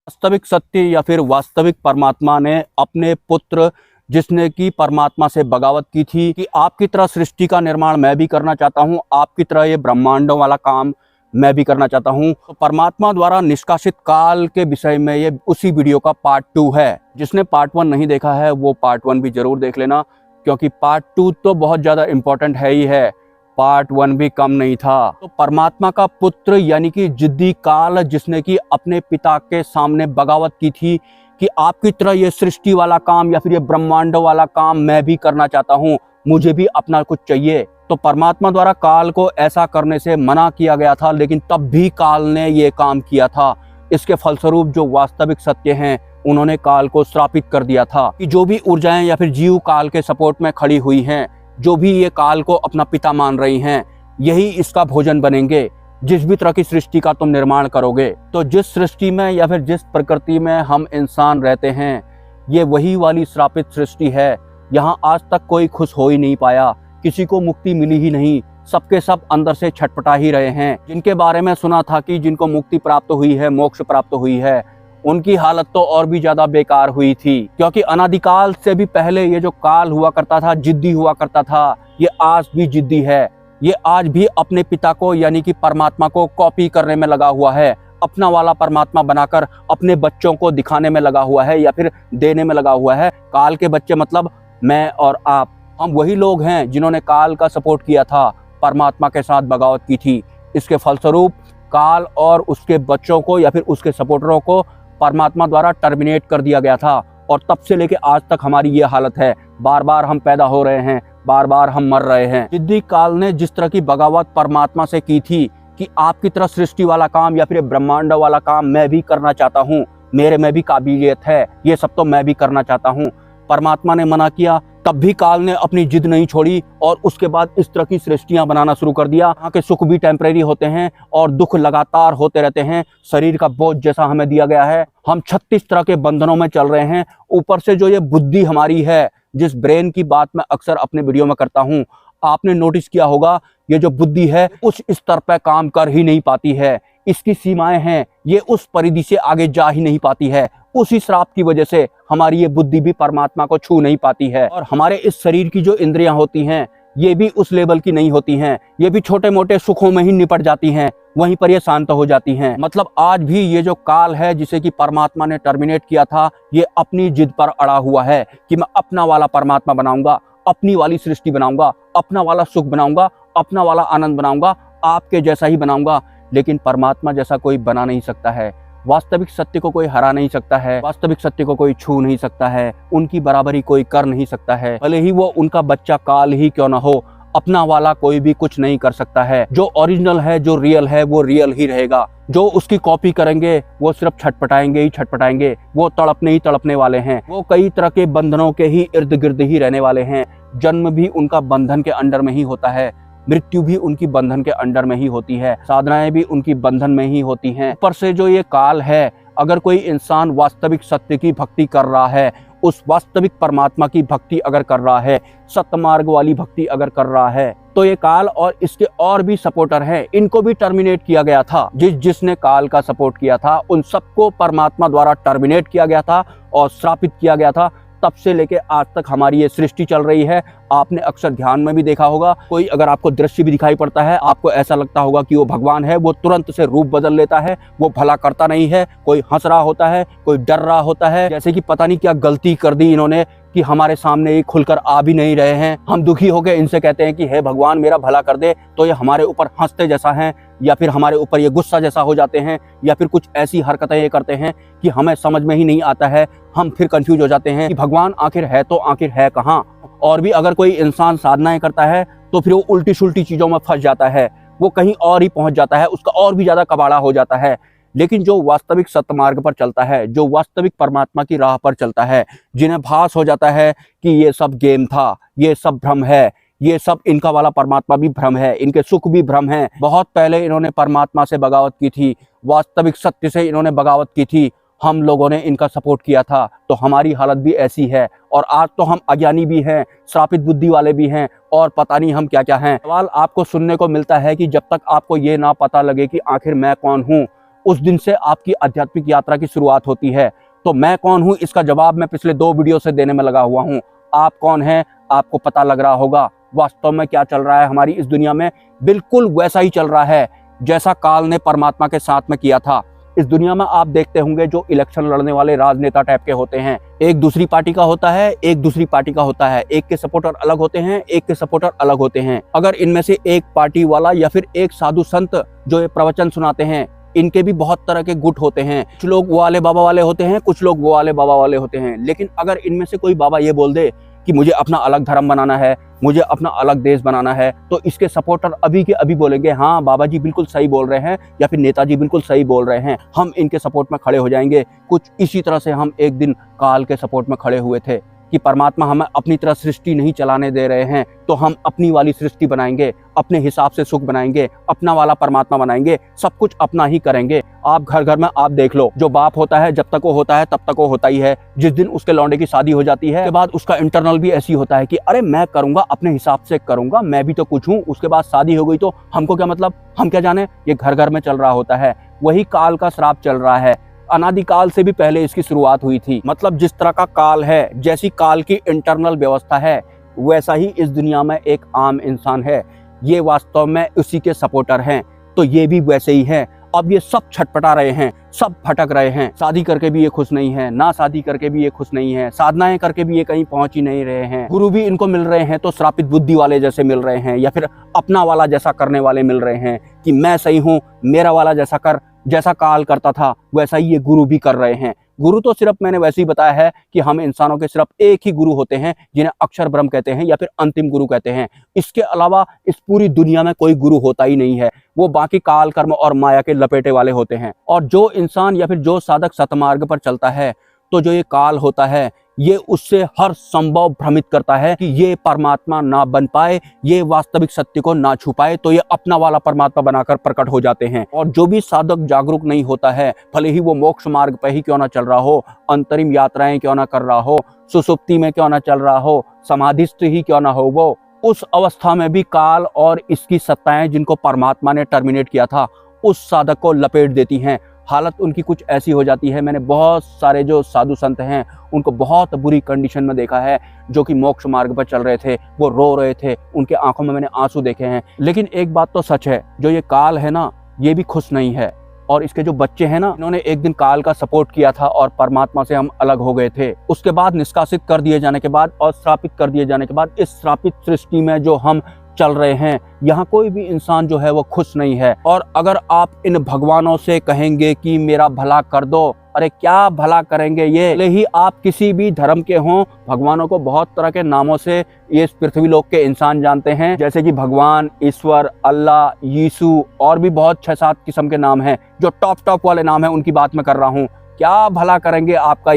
वास्तविक सत्य या फिर वास्तविक परमात्मा ने अपने पुत्र जिसने की परमात्मा से बगावत की थी कि आपकी तरह सृष्टि का निर्माण मैं भी करना चाहता हूं, आपकी तरह ये ब्रह्मांडों वाला काम मैं भी करना चाहता हूं। तो परमात्मा द्वारा निष्कासित काल के विषय में ये उसी वीडियो का पार्ट 2 है। जिसने पार्ट 1 नहीं देखा है वो पार्ट 1 भी जरूर देख लेना, क्योंकि पार्ट 2 तो बहुत ज़्यादा इम्पोर्टेंट है ही है, पार्ट 1 भी कम नहीं था। तो परमात्मा का पुत्र यानी कि जिद्दी काल जिसने कि अपने पिता के सामने बगावत की थी कि आपकी तरह ये सृष्टि वाला काम या फिर ये ब्रह्मांड वाला काम मैं भी करना चाहता हूँ, मुझे भी अपना कुछ चाहिए। तो परमात्मा द्वारा काल को ऐसा करने से मना किया गया था, लेकिन तब भी काल ने ये काम किया था। इसके फलस्वरूप जो वास्तविक सत्य हैं उन्होंने काल को श्रापित कर दिया था कि जो भी ऊर्जाएं या फिर जीव काल के सपोर्ट में खड़ी हुई हैं, जो भी ये काल को अपना पिता मान रही हैं, यही इसका भोजन बनेंगे। जिस भी तरह की सृष्टि का तुम निर्माण करोगे, तो जिस सृष्टि में या फिर जिस प्रकृति में हम इंसान रहते हैं, ये वही वाली श्रापित सृष्टि है। यहाँ आज तक कोई खुश हो ही नहीं पाया, किसी को मुक्ति मिली ही नहीं, सबके सब अंदर से छटपटा ही रहे हैं। जिनके बारे में सुना था कि जिनको मुक्ति प्राप्त हुई है, मोक्ष प्राप्त हुई है, उनकी हालत तो और भी ज्यादा बेकार हुई थी, क्योंकि अनादिकाल से भी पहले ये जो काल हुआ करता था, जिद्दी हुआ करता था, ये आज भी जिद्दी है। ये आज भी अपने पिता को यानी कि परमात्मा को कॉपी करने में लगा हुआ है, अपना वाला परमात्मा बनाकर अपने बच्चों को दिखाने में लगा हुआ है या फिर देने में लगा हुआ है। काल के बच्चे मतलब मैं और आप, हम वही लोग हैं जिन्होंने काल का सपोर्ट किया था, परमात्मा के साथ बगावत की थी। इसके फलस्वरूप काल और उसके बच्चों को या फिर उसके सपोर्टरों को परमात्मा द्वारा टर्मिनेट कर दिया गया था, और तब से लेके आज तक हमारी ये हालत है। बार बार हम पैदा हो रहे हैं, बार बार हम मर रहे हैं। जिद्दी काल ने जिस तरह की बगावत परमात्मा से की थी कि आपकी तरह सृष्टि वाला काम या फिर ब्रह्मांड वाला काम मैं भी करना चाहता हूँ, मेरे में भी काबिलियत है, ये सब तो मैं भी करना चाहता हूँ, परमात्मा ने मना किया। तब भी काल ने अपनी जिद नहीं छोड़ी और उसके बाद इस तरह की सृष्टियां बनाना शुरू कर दिया। यहाँ के सुख भी टेम्परेरी होते हैं और दुख लगातार होते रहते हैं। शरीर का बोझ जैसा हमें दिया गया है, हम 36 तरह के बंधनों में चल रहे हैं। ऊपर से जो ये बुद्धि हमारी है, जिस ब्रेन की बात मैं अक्सर अपने वीडियो में करता हूँ, आपने नोटिस किया होगा ये जो बुद्धि है उस स्तर पर काम कर ही नहीं पाती है, इसकी सीमाएं हैं, ये उस परिधि से आगे जा ही नहीं पाती है। उसी श्राप की वजह से हमारी ये बुद्धि भी परमात्मा को छू नहीं पाती है, और हमारे इस शरीर की जो इंद्रियां होती हैं ये भी उस लेवल की नहीं होती हैं, ये भी छोटे मोटे सुखों में ही निपट जाती हैं, वहीं पर ये शांत हो जाती हैं। मतलब आज भी ये जो काल है जिसे कि परमात्मा ने टर्मिनेट किया था, ये अपनी जिद पर अड़ा हुआ है कि मैं अपना वाला परमात्मा बनाऊंगा, अपनी वाली सृष्टि बनाऊंगा, अपना वाला सुख बनाऊंगा, अपना वाला आनंद बनाऊंगा, आपके जैसा ही बनाऊंगा। लेकिन परमात्मा जैसा कोई बना नहीं सकता है, वास्तविक सत्य को कोई हरा नहीं सकता है, वास्तविक सत्य को कोई छू नहीं सकता है, उनकी बराबरी कोई कर नहीं सकता है, भले ही वो उनका बच्चा काल ही क्यों ना हो। अपना वाला कोई भी कुछ नहीं कर सकता है। जो ओरिजिनल है, जो रियल है, वो रियल ही रहेगा। जो उसकी कॉपी करेंगे वो सिर्फ छटपटाएंगे ही छटपटाएंगे, वो तड़पने ही तड़पने वाले हैं, वो कई तरह के बंधनों के ही इर्द गिर्द ही रहने वाले हैं। जन्म भी उनका बंधन के अंडर में ही होता है, मृत्यु भी उनकी बंधन के अंडर में ही होती है, साधनाएं भी उनकी बंधन में ही होती हैं। ऊपर से जो ये काल है, अगर कोई इंसान वास्तविक सत्य की भक्ति कर रहा है, उस वास्तविक परमात्मा की भक्ति अगर कर रहा है, सतमार्ग वाली भक्ति अगर कर रहा है, तो ये काल और इसके और भी सपोर्टर हैं, इनको भी टर्मिनेट किया गया था। जिसने काल का सपोर्ट किया था उन सबको परमात्मा द्वारा टर्मिनेट किया गया था और श्रापित किया गया था। तब से लेके आज तक हमारी ये सृष्टि चल रही है। आपने अक्सर ध्यान में भी देखा होगा, कोई अगर आपको दृश्य भी दिखाई पड़ता है, आपको ऐसा लगता होगा कि वो भगवान है, वो तुरंत से रूप बदल लेता है, वो भला करता नहीं है। कोई हंस रहा होता है, कोई डर रहा होता है, जैसे कि पता नहीं क्या गलती कर दी इन्होंने कि हमारे सामने ये खुलकर आ भी नहीं रहे हैं। हम दुखी होकर इनसे कहते हैं कि हे भगवान मेरा भला कर दे, तो ये हमारे ऊपर हंसते जैसा हैं, या फिर हमारे ऊपर ये गुस्सा जैसा हो जाते हैं, या फिर कुछ ऐसी हरकतें ये करते हैं कि हमें समझ में ही नहीं आता है। हम फिर कंफ्यूज हो जाते हैं कि भगवान आखिर है तो आखिर है कहाँ। और भी अगर कोई इंसान साधनाएं करता है तो फिर वो उल्टी सुल्टी चीजों में फंस जाता है, वो कहीं और ही पहुंच जाता है, उसका और भी ज्यादा कबाड़ा हो जाता है। लेकिन जो वास्तविक सतमार्ग पर चलता है, जो वास्तविक परमात्मा की राह पर चलता है, जिन्हें भास हो जाता है कि ये सब गेम था, ये सब भ्रम है, ये सब इनका वाला परमात्मा भी भ्रम है, इनके सुख भी भ्रम है। बहुत पहले इन्होंने परमात्मा से बगावत की थी, वास्तविक सत्य से इन्होंने बगावत की थी, हम लोगों ने इनका सपोर्ट किया था, तो हमारी हालत भी ऐसी है। और आज तो हम अज्ञानी भी हैं, श्रापित बुद्धि वाले भी हैं, और पता नहीं हम क्या क्या हैं। सवाल आपको सुनने को मिलता है कि जब तक आपको ये ना पता लगे कि आखिर मैं कौन हूँ, उस दिन से आपकी आध्यात्मिक यात्रा की शुरुआत होती है। तो मैं कौन हूँ, इसका जवाब मैं पिछले 2 वीडियो से देने में लगा हुआ हूँ। आप कौन हैं, आपको पता लग रहा होगा। वास्तव में क्या चल रहा है हमारी इस दुनिया में, बिल्कुल वैसा ही चल रहा है जैसा काल ने परमात्मा के साथ में किया था। इस दुनिया में आप देखते होंगे जो इलेक्शन लड़ने वाले राजनेता टाइप के होते हैं, एक दूसरी पार्टी का होता है, एक दूसरी पार्टी का होता है, एक के सपोर्टर अलग होते हैं, एक के सपोर्टर अलग होते हैं। अगर इनमें से एक पार्टी वाला या फिर एक साधु संत जो ये प्रवचन सुनाते हैं, इनके भी बहुत तरह के गुट होते हैं। कुछ लोग वो वाले बाबा वाले होते हैं, कुछ लोग वो वाले बाबा वाले होते हैं। लेकिन अगर इनमें से कोई बाबा ये बोल दे कि मुझे अपना अलग धर्म बनाना है, मुझे अपना अलग देश बनाना है, तो इसके सपोर्टर अभी के अभी बोलेंगे हाँ बाबा जी बिल्कुल सही बोल रहे हैं, या फिर नेताजी बिल्कुल सही बोल रहे हैं, हम इनके सपोर्ट में खड़े हो जाएंगे। कुछ इसी तरह से हम एक दिन काल के सपोर्ट में खड़े हुए थे कि परमात्मा हमें अपनी तरह सृष्टि नहीं चलाने दे रहे हैं, तो हम अपनी वाली सृष्टि बनाएंगे, अपने हिसाब से सुख बनाएंगे, अपना वाला परमात्मा बनाएंगे, सब कुछ अपना ही करेंगे। आप घर घर में आप देख लो, जो बाप होता है जब तक वो होता है तब तक वो होता ही है। जिस दिन उसके लौंडे की शादी हो जाती है, उसके बाद उसका इंटरनल भी ऐसी होता है कि अरे मैं करूंगा, अपने हिसाब से करूंगा, मैं भी तो कुछ हूँ। उसके बाद शादी हो गई तो हमको क्या मतलब, हम क्या जाने। ये घर घर में चल रहा होता है, वही काल का श्राप चल रहा है। अनादिकाल से भी पहले इसकी शुरुआत हुई थी। मतलब जिस तरह का काल है, जैसी काल की इंटरनल व्यवस्था है, वैसा ही इस दुनिया में एक आम इंसान है। ये वास्तव में उसी के सपोर्टर हैं, तो ये भी वैसे ही हैं। अब ये सब छटपटा रहे हैं, सब भटक रहे हैं। शादी करके भी ये खुश नहीं है, ना शादी करके भी ये खुश नहीं है, साधनाएं करके भी ये कहीं पहुंच ही नहीं रहे हैं। गुरु भी इनको मिल रहे हैं तो श्रापित बुद्धि वाले जैसे मिल रहे हैं, या फिर अपना वाला जैसा करने वाले मिल रहे हैं कि मैं सही हूँ, मेरा वाला जैसा कर। जैसा काल करता था वैसा ही ये गुरु भी कर रहे हैं। गुरु तो सिर्फ मैंने वैसे ही बताया है कि हम इंसानों के सिर्फ एक ही गुरु होते हैं, जिन्हें अक्षर ब्रह्म कहते हैं या फिर अंतिम गुरु कहते हैं। इसके अलावा इस पूरी दुनिया में कोई गुरु होता ही नहीं है। वो बाकी काल कर्म और माया के लपेटे वाले होते हैं। और जो इंसान या फिर जो साधक सतमार्ग पर चलता है, तो जो ये काल होता है, ये उससे हर संभव भ्रमित करता है कि ये परमात्मा ना बन पाए, ये वास्तविक सत्य को ना छू पाए, तो ये अपना वाला परमात्मा बनाकर प्रकट हो जाते हैं। और जो भी साधक जागरूक नहीं होता है, भले ही वो मोक्ष मार्ग पर ही क्यों ना चल रहा हो, अंतरिम यात्राएं क्यों ना कर रहा हो, सुसुप्ति में क्यों ना चल रहा हो, समाधिस्थ ही क्यों ना हो, वो उस अवस्था में भी काल और इसकी सत्ताएं जिनको परमात्मा ने टर्मिनेट किया था, उस साधक को लपेट देती हैं। हालत उनकी कुछ ऐसी हो जाती है। मैंने बहुत सारे जो साधु संत हैं उनको बहुत बुरी कंडीशन में देखा है, जो कि मोक्ष मार्ग पर चल रहे थे, वो रो रहे थे, उनके आंखों में मैंने आंसू देखे हैं। लेकिन एक बात तो सच है, जो ये काल है ना, ये भी खुश नहीं है। और इसके जो बच्चे हैं ना, इन्होंने एक दिन काल का सपोर्ट किया था और परमात्मा से हम अलग हो गए थे। उसके बाद निष्कासित कर दिए जाने के बाद और श्रापित कर दिए जाने के बाद इस श्रापित सृष्टि में जो हम चल रहे हैं, यहाँ कोई भी इंसान जो है वो खुश नहीं है। और अगर आप इन भगवानों से कहेंगे कि मेरा भला कर दो, अरे क्या भला करेंगे ये। भले ही आप किसी भी धर्म के हों, भगवानों को बहुत तरह के नामों से ये पृथ्वी लोक के इंसान जानते हैं, जैसे कि भगवान, ईश्वर, अल्लाह, यीशु, और भी बहुत 6-7 किस्म के नाम हैं। जो टॉप वाले नाम हैं उनकी बात मैं कर रहा हूँ। क्या भला करेंगे आपका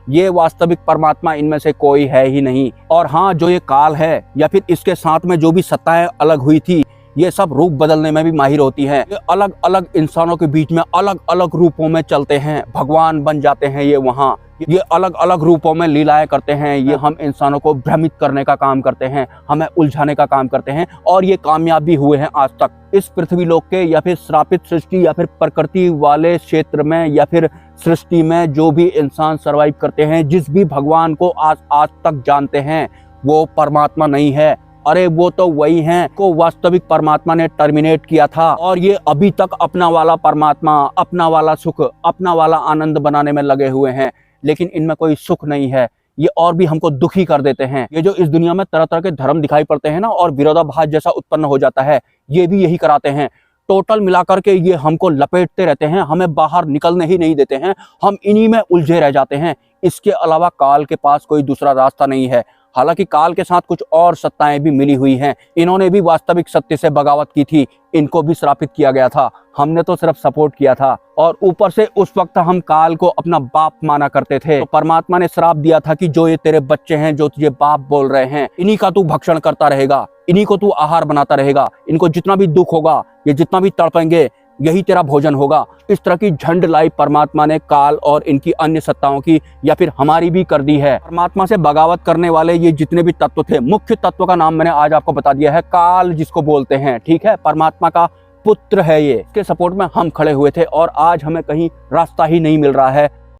ये वास्तविक परमात्मा इनमें से कोई है ही नहीं। और हाँ, जो ये काल है या फिर इसके साथ में जो भी सत्ताएं अलग हुई थी, ये सब रूप बदलने में भी माहिर होती हैं। ये अलग अलग इंसानों के बीच में अलग अलग रूपों में चलते हैं, भगवान बन जाते हैं ये वहाँ। ये अलग अलग रूपों में लीलाएं करते हैं। ये हम इंसानों को भ्रमित करने का काम करते हैं, हमें उलझाने का काम करते हैं, और ये कामयाब भी हुए हैं आज तक। इस पृथ्वी लोक के या फिर श्रापित सृष्टि या फिर प्रकृति वाले क्षेत्र में या फिर सृष्टि में जो भी इंसान सरवाइव करते हैं, जिस भी भगवान को आज तक जानते हैं, वो परमात्मा नहीं है। अरे वो तो वही हैं को वास्तविक परमात्मा ने टर्मिनेट किया था, और ये अभी तक अपना वाला परमात्मा, अपना वाला सुख, अपना वाला आनंद बनाने में लगे हुए हैं। लेकिन इनमें कोई सुख नहीं है, ये और भी हमको दुखी कर देते हैं। ये जो इस दुनिया में तरह तरह के धर्म दिखाई पड़ते हैं ना, और विरोधाभास जैसा उत्पन्न हो जाता है, ये भी यही कराते हैं। टोटल मिलाकर के ये हमको लपेटते रहते हैं, हमें बाहर निकलने ही नहीं देते हैं, हम इन्हीं में उलझे रह जाते हैं। इसके अलावा काल के पास कोई दूसरा रास्ता नहीं है। हालांकि काल के साथ कुछ और सत्ताएं भी मिली हुई हैं, इन्होंने भी वास्तविक सत्य से बगावत की थी, इनको भी श्रापित किया गया था, हमने तो सिर्फ सपोर्ट किया था। और ऊपर से उस वक्त हम काल को अपना बाप माना करते थे, तो परमात्मा ने श्राप दिया था कि जो ये तेरे बच्चे हैं, जो तुझे बाप बोल रहे हैं, इन्हीं का तू भक्षण करता रहेगा, इन्हीं को तू आहार बनाता रहेगा, इनको जितना भी दुख होगा, ये जितना भी तड़पेंगे, यही तेरा भोजन होगा। इस तरह की झंड लाई परमात्मा ने काल और इनकी अन्य सत्ताओं की या फिर हमारी भी कर दी है। परमात्मा से बगावत करने वाले ये जितने भी तत्व थे, मुख्य तत्व का नाम मैंने आज आपको बता दिया है, काल जिसको बोलते हैं। ठीक है, परमात्मा का पुत्र है ये, इसके सपोर्ट में हम खड़े हुए थे और आज हमें कहीं रास्ता ही नहीं मिल रहा है